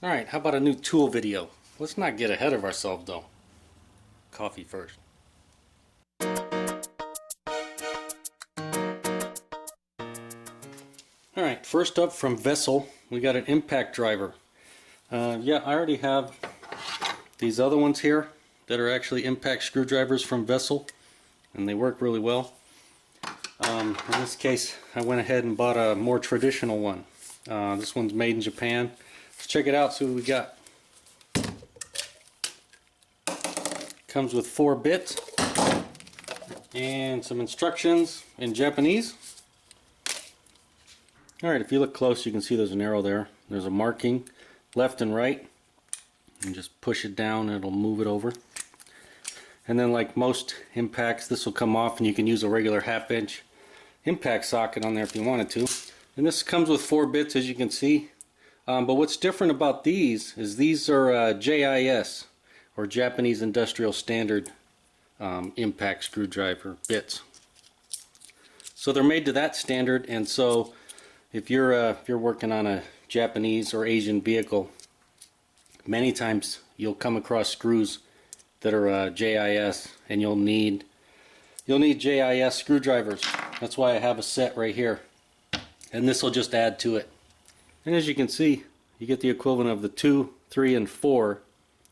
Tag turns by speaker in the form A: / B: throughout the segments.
A: Alright, how about a new tool video? Let's not get ahead of ourselves though. Coffee first. Alright, first up from Vessel, we got an impact driver. Yeah, I already have these other ones here that are actually impact screwdrivers from Vessel, and they work really well. In this case, I went ahead and bought a more traditional one. This one's made in Japan. Let's check it out, see what we got. Comes with 4 bits and some instructions in Japanese. Alright, if you look close you can see there's an arrow there. There's a marking left and right. And just push it down and it'll move it over. And then like most impacts, this will come off and you can use a regular 1/2 inch impact socket on there if you wanted to. And this comes with 4 bits, as you can see. But what's different about these is these are JIS, or Japanese Industrial Standard impact screwdriver bits. So they're made to that standard, and so if you're working on a Japanese or Asian vehicle, many times you'll come across screws that are JIS, and you'll need JIS screwdrivers. That's why I have a set right here, and this will just add to it. And as you can see, you get the equivalent of the 2, 3, and 4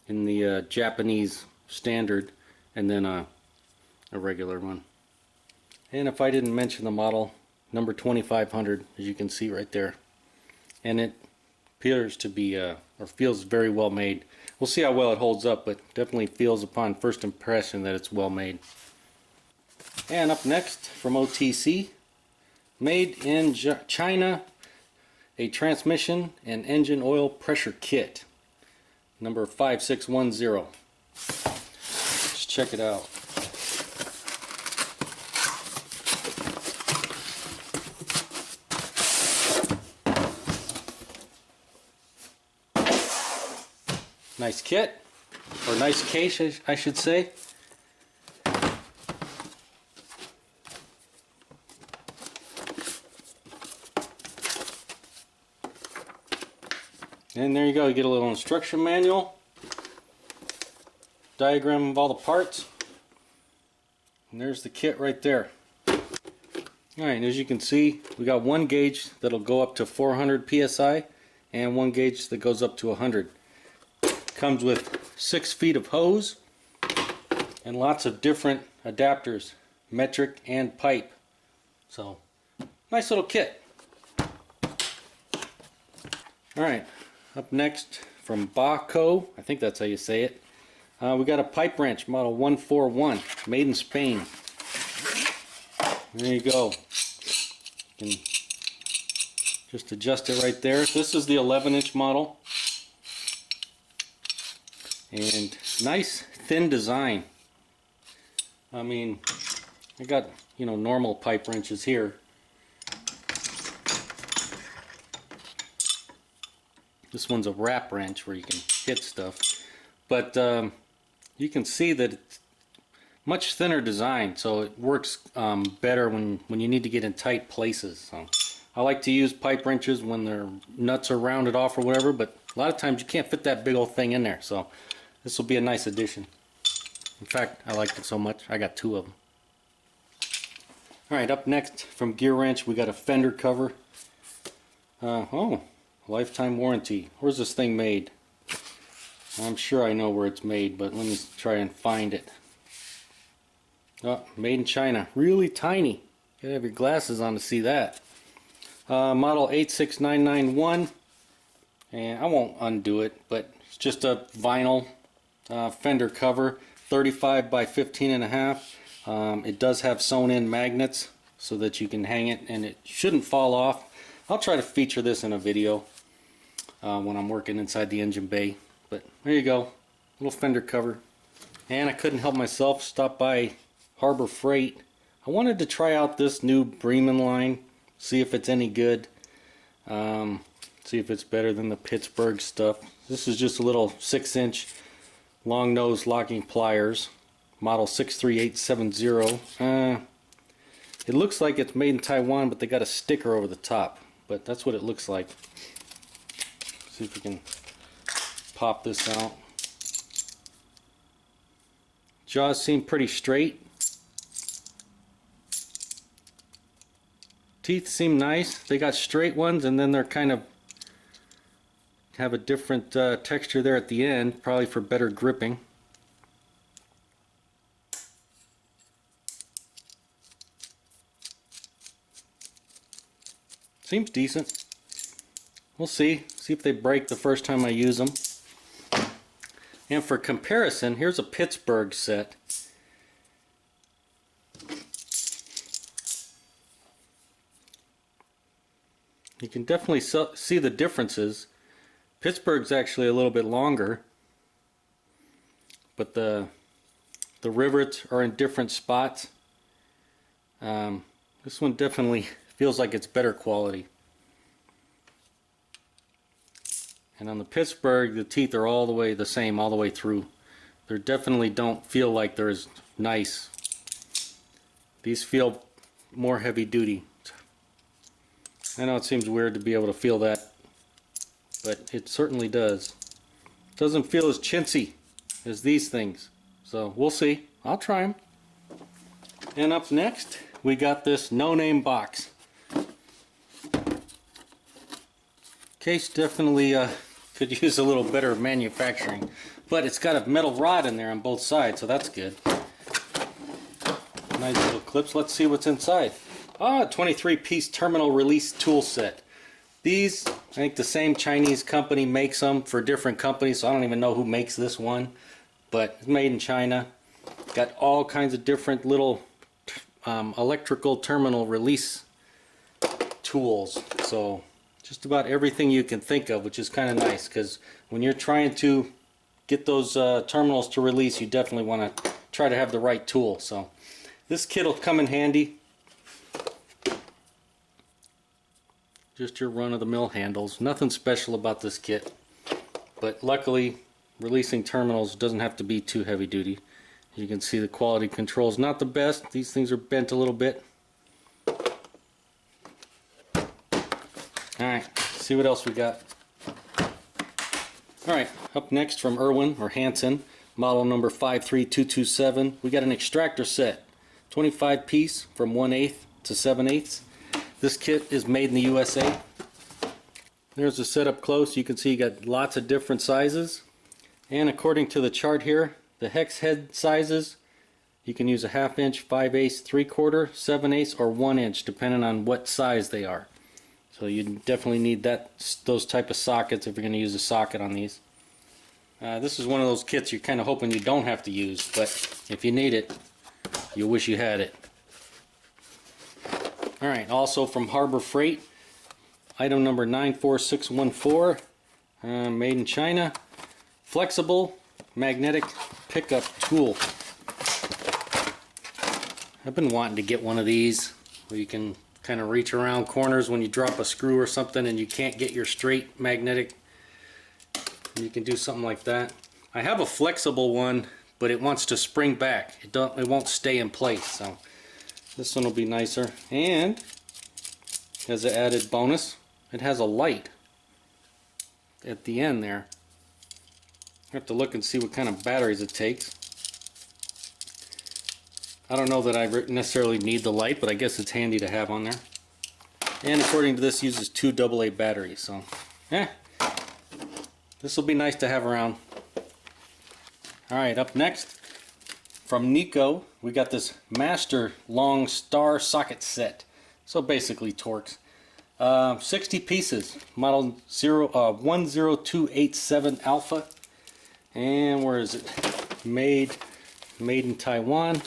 A: in the Japanese standard, and then a regular one. And if I didn't mention the model, number 2500, as you can see right there. And it appears to be, or feels very well made. We'll see how well it holds up, but definitely feels upon first impression that it's well made. And up next from OTC, made in China, a transmission and engine oil pressure kit, number 5610. Let's check it out. Nice kit, or nice case I should say. And there you go, you get a little instruction manual, diagram of all the parts, and there's the kit right there. Alright, and as you can see, we got one gauge that'll go up to 400 psi and one gauge that goes up to 100. Comes with 6 feet of hose and lots of different adapters, metric and pipe. So, nice little kit. Alright. Up next from Bahco, I think that's how you say it, we got a pipe wrench model 141, made in Spain. There you go. You can just adjust it right there. This is the 11-inch model. And nice thin design. I mean, I got, normal pipe wrenches here. This one's a wrap wrench where you can hit stuff, but you can see that it's much thinner design, so it works better when you need to get in tight places. So I like to use pipe wrenches when their nuts are rounded off or whatever, but a lot of times you can't fit that big old thing in there, so this will be a nice addition. In fact, I liked it so much I got 2 of them. Alright, up next from Gearwrench, we got a fender cover. Oh, lifetime warranty. Where's this thing made? I'm sure I know where it's made, but let me try and find it. Oh, made in China. Really tiny. You gotta have your glasses on to see that. Model 86991. And I won't undo it, but it's just a vinyl fender cover, 35 by 15.5. It does have sewn in magnets so that you can hang it and it shouldn't fall off. I'll try to feature this in a video when I'm working inside the engine bay. But there you go, little fender cover. And I couldn't help myself, stop by Harbor Freight. I wanted to try out this new Bremen line, see if it's any good, see if it's better than the Pittsburgh stuff. This is just a little 6-inch long nose locking pliers, model 63870. It looks like it's made in Taiwan, but they got a sticker over the top. But that's what it looks like. See if we can pop this out. Jaws seem pretty straight. Teeth seem nice. They got straight ones, and then they're kind of have a different texture there at the end, probably for better gripping. Seems decent. We'll see if they break the first time I use them. And for comparison, here's a Pittsburgh set. You can definitely see the differences. Pittsburgh's actually a little bit longer, but the rivets are in different spots. This one definitely feels like it's better quality. And on the Pittsburgh, the teeth are all the way the same all the way through. They definitely don't feel like they're as nice. These feel more heavy duty. I know it seems weird to be able to feel that, but it certainly does. It doesn't feel as chintzy as these things. So we'll see. I'll try them. And up next, we got this no-name box. Case definitely could use a little better manufacturing, but it's got a metal rod in there on both sides, so that's good. Nice little clips. Let's see what's inside. Ah, 23-piece terminal release tool set. These, I think the same Chinese company makes them for different companies, so I don't even know who makes this one, but it's made in China. Got all kinds of different little electrical terminal release tools. So just about everything you can think of, which is kind of nice, because when you're trying to get those terminals to release, you definitely want to try to have the right tool. So this kit will come in handy. Just your run-of-the-mill handles. Nothing special about this kit, but luckily releasing terminals doesn't have to be too heavy duty. You can see the quality control is not the best. These things are bent a little bit. Alright, see what else we got. Alright, up next from Irwin or Hansen, model number 53227, we got an extractor set. 25 piece from 1/8 to 7/8. This kit is made in the USA. There's the setup close. You can see you got lots of different sizes. And according to the chart here, the hex head sizes, you can use a 1/2 inch, 5/8, 3/4, 7/8, or 1 inch, depending on what size they are. So you definitely need those type of sockets if you're going to use a socket on these. This is one of those kits you're kind of hoping you don't have to use, but if you need it, you wish you had it. Alright, also from Harbor Freight, item number 94614, made in China, flexible magnetic pickup tool. I've been wanting to get one of these where you can kind of reach around corners when you drop a screw or something and you can't get your straight magnetic. You can do something like that. I have a flexible one, but it wants to spring back. It won't stay in place, so this one will be nicer. And as an added bonus, it has a light at the end there. I have to look and see what kind of batteries it takes. I don't know that I necessarily need the light, but I guess it's handy to have on there. And according to this, uses 2 AA batteries, so this will be nice to have around. Alright, up next from Nico, we got this Master Long Star Socket Set. So basically Torx. 60 pieces, model 10287 Alpha. And where is it? Made in Taiwan.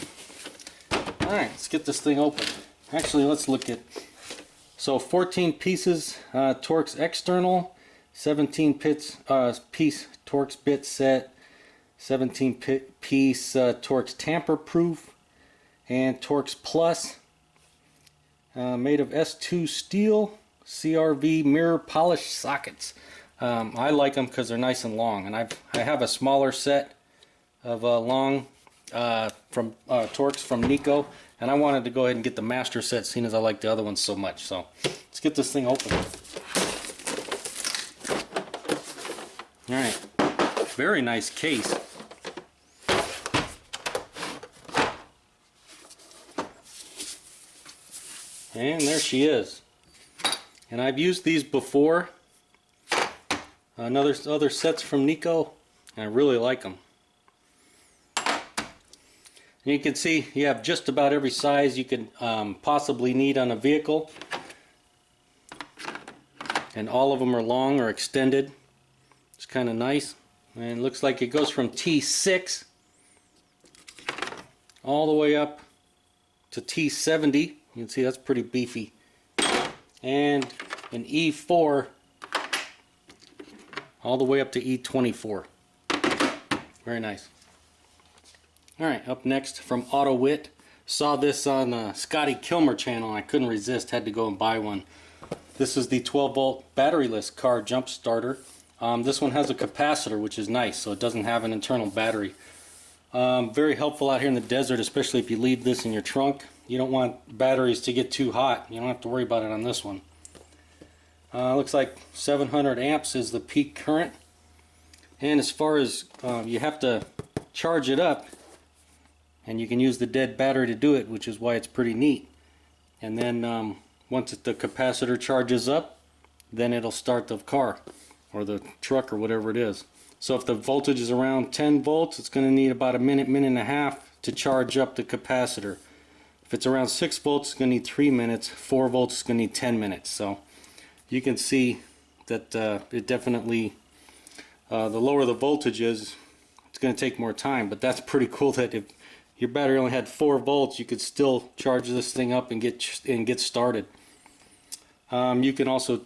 A: Alright, let's get this thing open. Actually, let's look at, so 14 pieces Torx external, 17 piece Torx bit set, 17 piece Torx tamper proof, and Torx Plus, made of S2 steel, CRV mirror polished sockets. I like them because they're nice and long, and I have a smaller set of long from Torx from Nico, and I wanted to go ahead and get the master set, seeing as I like the other ones so much. So let's get this thing open. Alright, Very nice case. And there she is. And I've used these before. Other sets from Nico, and I really like them. And you can see you have just about every size you could possibly need on a vehicle. And all of them are long or extended. It's kind of nice. And it looks like it goes from T6 all the way up to T70. You can see that's pretty beefy. And an E4 all the way up to E24. Very nice. Alright, up next from AutoWisp. Saw this on Scotty Kilmer channel. I couldn't resist, had to go and buy one. This is the 12 volt batteryless car jump starter. This one has a capacitor, which is nice, so it doesn't have an internal battery. Very helpful out here in the desert, especially if you leave this in your trunk. You don't want batteries to get too hot. You don't have to worry about it on this one. Looks like 700 amps is the peak current. And as far as you have to charge it up, and you can use the dead battery to do it, which is why it's pretty neat. And then once the capacitor charges up, then it'll start the car or the truck or whatever it is. So if the voltage is around 10 volts, it's going to need about a minute, minute and a half to charge up the capacitor. If it's around 6 volts, it's going to need 3 minutes. 4 volts is going to need 10 minutes. So you can see that it definitely, the lower the voltage is, it's going to take more time. But that's pretty cool that if your battery only had 4 volts, you could still charge this thing up and get started. You can also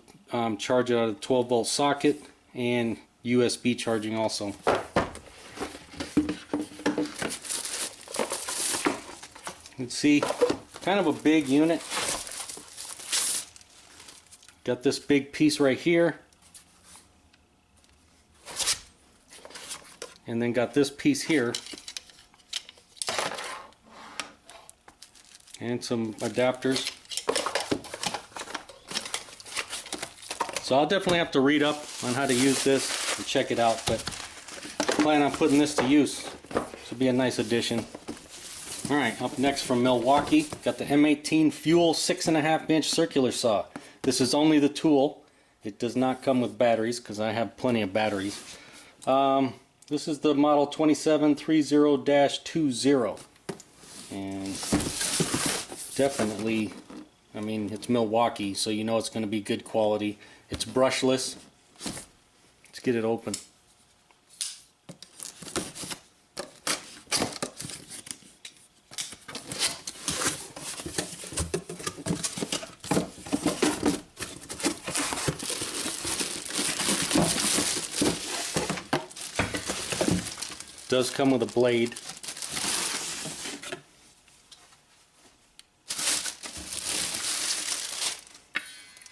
A: charge it out of a 12 volt socket and USB charging also. You can see kind of a big unit. Got this big piece right here, and then got this piece here, and some adapters. So I'll definitely have to read up on how to use this and check it out, but I plan on putting this to use. This will be a nice addition. Alright, up next from Milwaukee, got the M18 Fuel 6.5 inch circular saw. This is only the tool. It does not come with batteries because I have plenty of batteries. This is the model 2730-20, and definitely, I mean, it's Milwaukee, so you know it's going to be good quality. It's brushless. Let's get it open. Does come with a blade.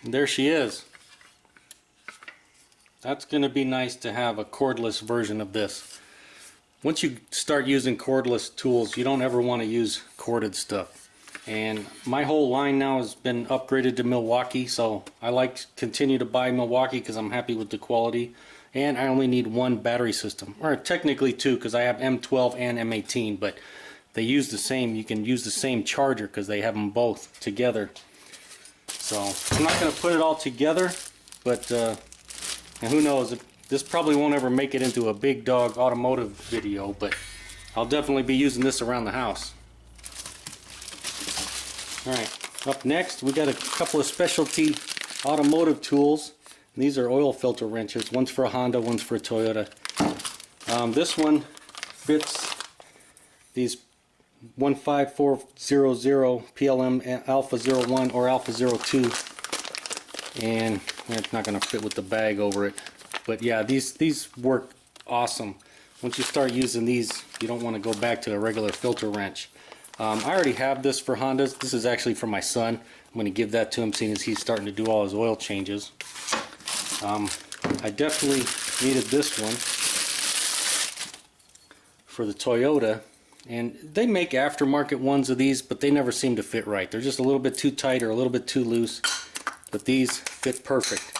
A: And there she is. That's going to be nice to have a cordless version of this. Once you start using cordless tools, you don't ever want to use corded stuff. And my whole line now has been upgraded to Milwaukee, so I continue to buy Milwaukee because I'm happy with the quality. And I only need one battery system, or technically two, because I have M12 and M18, but they use the same. You can use the same charger because they have them both together. So I'm not going to put it all together, but and who knows, this probably won't ever make it into a Big Dog automotive video, but I'll definitely be using this around the house. Alright, up next we got a couple of specialty automotive tools. These are oil filter wrenches. One's for a Honda, one's for a Toyota. This one fits these 15400 PLM Alpha 01 or Alpha 02, and it's not going to fit with the bag over it. But yeah, these work awesome. Once you start using these, you don't want to go back to a regular filter wrench. I already have this for Hondas. This is actually for my son. I'm going to give that to him, seeing as he's starting to do all his oil changes. I definitely needed this one for the Toyota, and they make aftermarket ones of these, but they never seem to fit right. They're just a little bit too tight or a little bit too loose, but these fit perfect.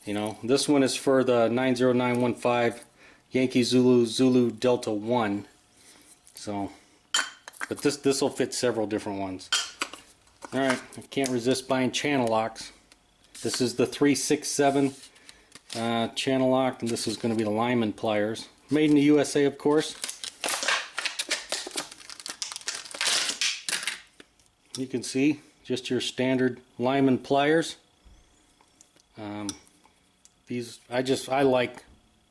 A: You know, this one is for the 90915 Yankee Zulu Zulu Delta 1. So, but this will fit several different ones. Alright, I can't resist buying channel locks. This is the 367 channel lock, and this is going to be the lineman pliers. Made in the USA, of course. You can see just your standard lineman pliers. I like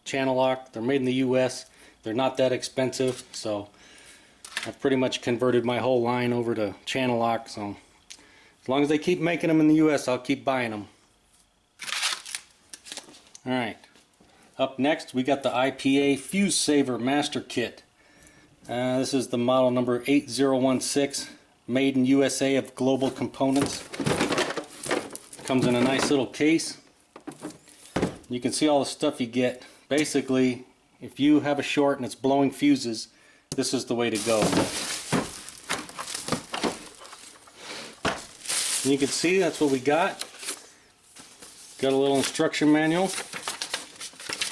A: channel lock. They're made in the US. They're not that expensive, so I've pretty much converted my whole line over to channel lock. So as long as they keep making them in the US, I'll keep buying them. Alright, up next we got the IPA Fuse Saver Master Kit. This is the model number 8016, made in USA of Global Components. Comes in a nice little case. You can see all the stuff you get. Basically, if you have a short and it's blowing fuses, this is the way to go. And you can see that's what we got. Got a little instruction manual.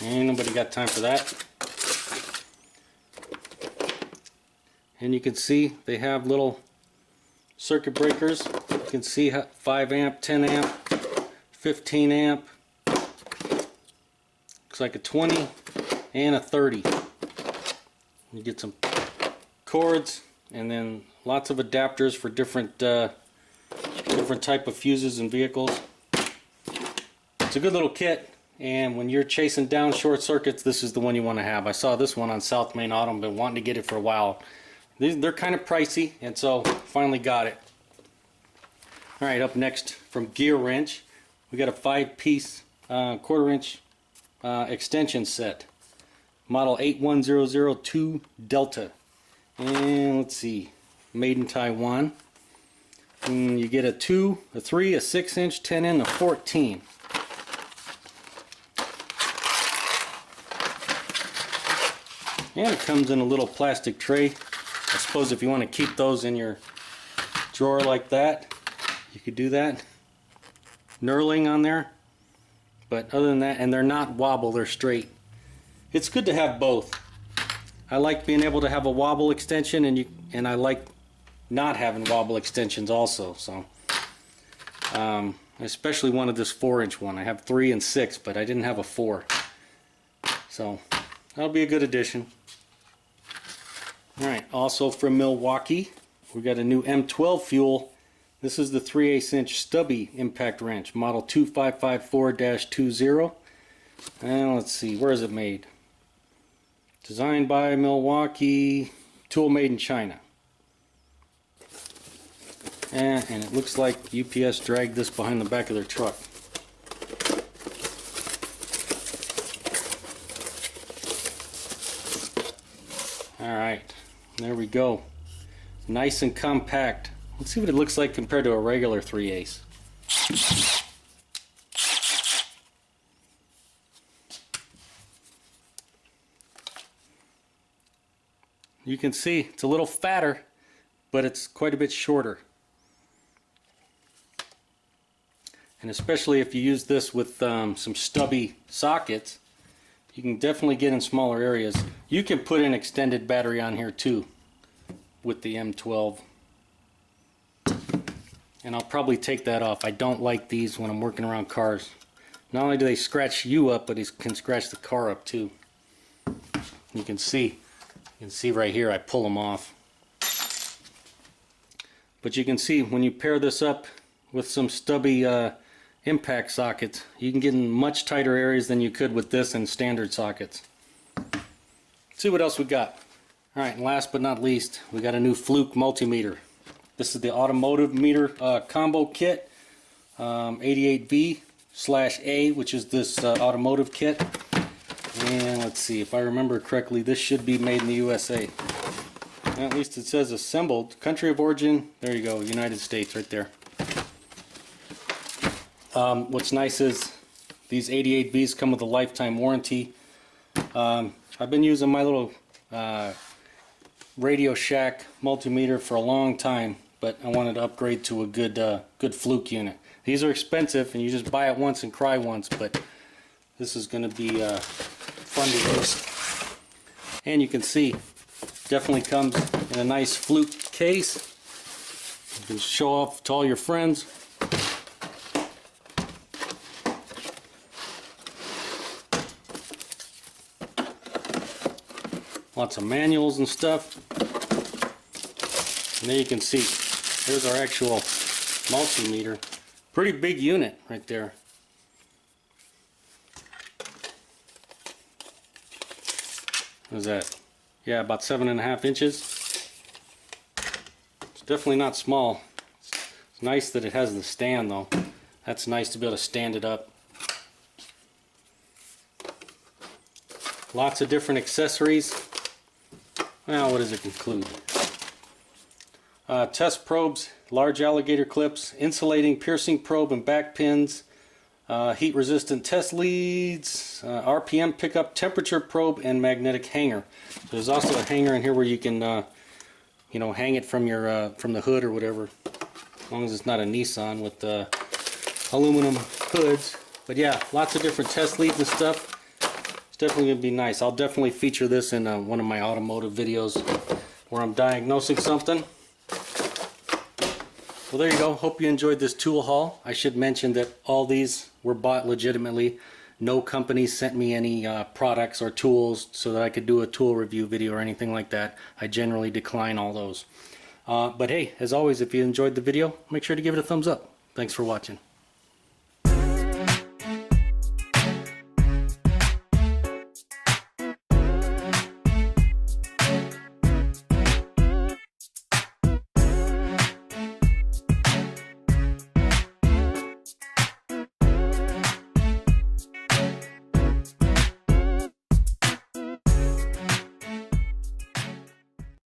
A: Ain't nobody got time for that. And you can see they have little circuit breakers. You can see 5 amp, 10 amp, 15 amp. Looks like a 20 and a 30. You get some cords and then lots of adapters for different type of fuses and vehicles. It's a good little kit, and when you're chasing down short circuits, this is the one you want to have. I saw this one on South Main Auto. I've been wanting to get it for a while. They're kind of pricey, and so finally got it. Alright, up next from Gearwrench, we got a 5-piece quarter-inch extension set. Model 81002 Delta. And let's see, made in Taiwan. And you get a 2, a 3, a 6-inch, 10 and a 14. And it comes in a little plastic tray. I suppose if you want to keep those in your drawer like that, you could do that. Knurling on there. But other than that, and they're not wobble, they're straight. It's good to have both. I like being able to have a wobble extension, and I like not having wobble extensions also. So, I especially wanted this 4-inch one. I have 3 and 6, but I didn't have a 4. So that'll be a good addition. Alright, also from Milwaukee, we got a new M12 fuel. This is the 3/8 inch stubby impact wrench, model 2554-20. And let's see, where is it made? Designed by Milwaukee, tool made in China. And it looks like UPS dragged this behind the back of their truck. Alright, there we go. Nice and compact. Let's see what it looks like compared to a regular 3/8. You can see it's a little fatter, but it's quite a bit shorter. And especially if you use this with some stubby sockets, you can definitely get in smaller areas. You can put an extended battery on here too with the M12. And I'll probably take that off. I don't like these when I'm working around cars. Not only do they scratch you up, but they can scratch the car up too. You can see right here I pull them off. But you can see when you pair this up with some stubby impact sockets, you can get in much tighter areas than you could with this and standard sockets. Let's see what else we got. Alright, and last but not least, we got a new Fluke Multimeter. This is the automotive meter combo kit, 88V/A, which is this automotive kit. And let's see, if I remember correctly, this should be made in the USA. At least it says assembled. Country of origin, there you go, United States right there. What's nice is these 88Vs come with a lifetime warranty. I've been using my little Radio Shack multimeter for a long time, but I wanted to upgrade to a good Fluke unit. These are expensive, and you just buy it once and cry once, but this is going to be fun to use. And you can see, definitely comes in a nice Fluke case. You can show off to all your friends. Lots of manuals and stuff. And there you can see, there's our actual multimeter. Pretty big unit right there. What is that? Yeah, about 7.5 inches. It's definitely not small. It's nice that it has the stand though. That's nice to be able to stand it up. Lots of different accessories. Now, what does it include? Test probes, large alligator clips, insulating piercing probe and back pins, heat resistant test leads, RPM pickup, temperature probe, and magnetic hanger. So there's also a hanger in here where you can you know, hang it from your from the hood or whatever, as long as it's not a Nissan with aluminum hoods. But yeah, lots of different test leads and stuff. It's definitely going to be nice. I'll definitely feature this in one of my automotive videos where I'm diagnosing something. Well, there you go. Hope you enjoyed this tool haul. I should mention that all these were bought legitimately. No company sent me any products or tools so that I could do a tool review video or anything like that. I generally decline all those. But hey, as always, if you enjoyed the video, make sure to give it a thumbs up. Thanks for watching.